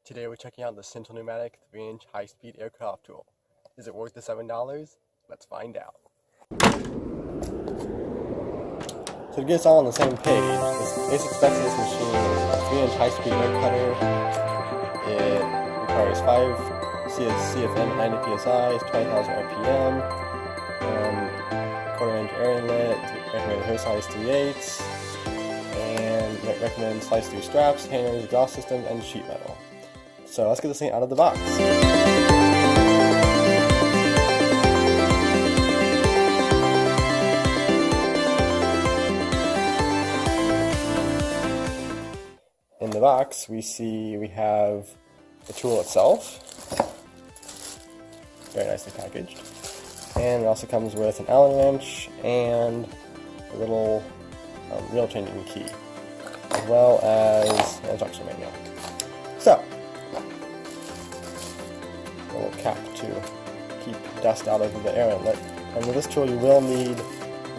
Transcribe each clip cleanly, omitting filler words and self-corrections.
Today we're checking out the Central Pneumatic 3-inch high-speed air cutoff tool. Is it worth the $7? Let's find out. So to get us all on the same page, the basic specs of this machine is a 3-inch high-speed air cutter. It requires 5 CFM at 90 psi, it's 20,000 RPM, 1/4-inch air inlet, recommended hose size 3/8, and recommended slice-through straps, hangers, exhaust system, and sheet metal. So let's get this thing out of the box. In the box we have the tool itself, very nicely packaged, and it also comes with an Allen wrench and a little reel changing key, as well as an instruction manual. So, a little cap to keep dust out of the air inlet. And with this tool you will need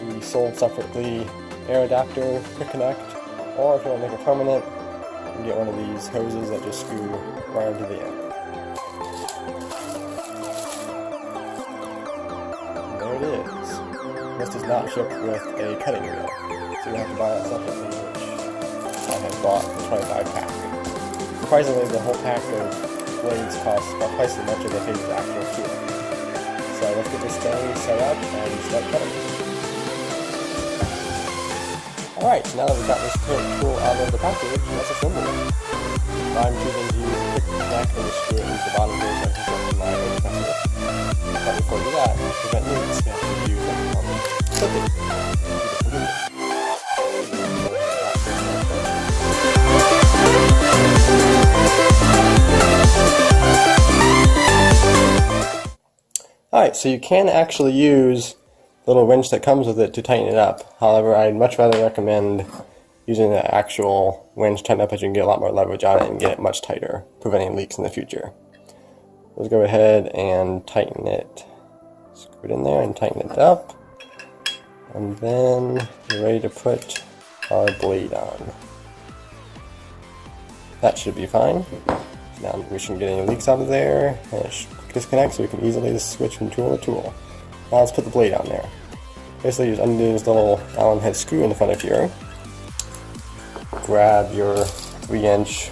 the sold separately air adapter quick connect, or if you want to make it permanent, you can get one of these hoses that just screw right into the end. And there it is. This does not ship with a cutting wheel, so you have to buy that separately, which I have bought the 25 pack. Surprisingly, the whole pack of blades costs about twice as much as they paid for the actual tool. So let's get this thing set up and start cutting. Alright, so now that we've got this tool out of the package, let's assemble it. I'm choosing to use a quick connect and just screw it into the bottom here so I can hook up my air compressor. But before we do that, to prevent leaks, we have to use clipping. Alright, so you can actually use the little wrench that comes with it to tighten it up. However, I'd much rather recommend using the actual wrench tighten up, as you can get a lot more leverage on it and get it much tighter, preventing leaks in the future. Let's go ahead and tighten it. Screw it in there and tighten it up. And then we're ready to put our blade on. That should be fine. Now we shouldn't get any leaks out of there, and it should disconnect so we can easily just switch from tool to tool. Now let's put the blade on there. Basically, just undo this little Allen head screw in the front of here. Grab your 3-inch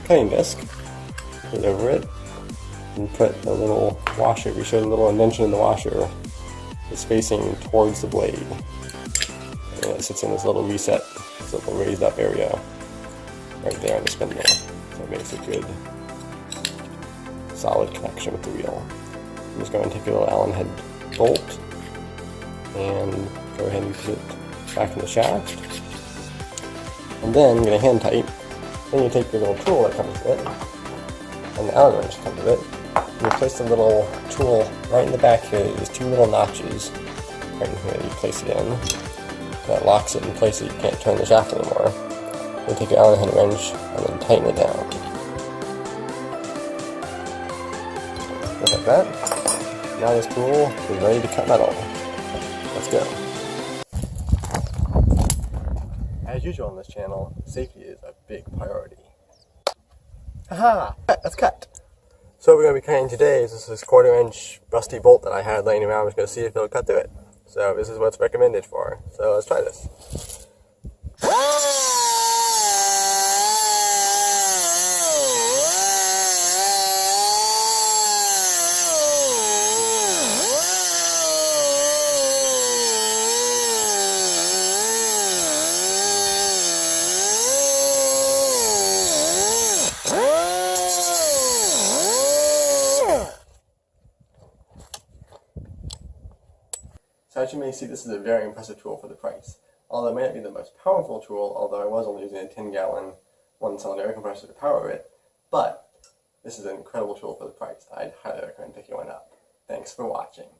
cutting disc, put it over it, and put the little washer. We showed a little indentation in the washer that's facing towards the blade. And it sits in this little reset, this little raised up area right there on the spindle. So it makes a good solid connection with the wheel. I'm just going to take a little Allen head bolt and go ahead and put it back in the shaft. And then you're going to hand tight. Then you take your little tool that comes with it, and the Allen wrench that comes with it. You place the little tool right in the back here. There's 2 little notches right in here. You place it in. That locks it in place so you can't turn the shaft anymore. You take your Allen head wrench and then tighten it down. Just like that. Now this tool is ready to cut metal. Let's go. As usual on this channel, safety is a big priority. Haha! Let's cut! So what we're going to be cutting today is this 1/4-inch rusty bolt that I had laying around. We're just going to see if it'll cut through it. So this is what it's recommended for. So let's try this. So as you may see, this is a very impressive tool for the price. Although it may not be the most powerful tool, although I was only using a 10-gallon 1-cylinder air compressor to power it, but this is an incredible tool for the price. I'd highly recommend picking one up. Thanks for watching.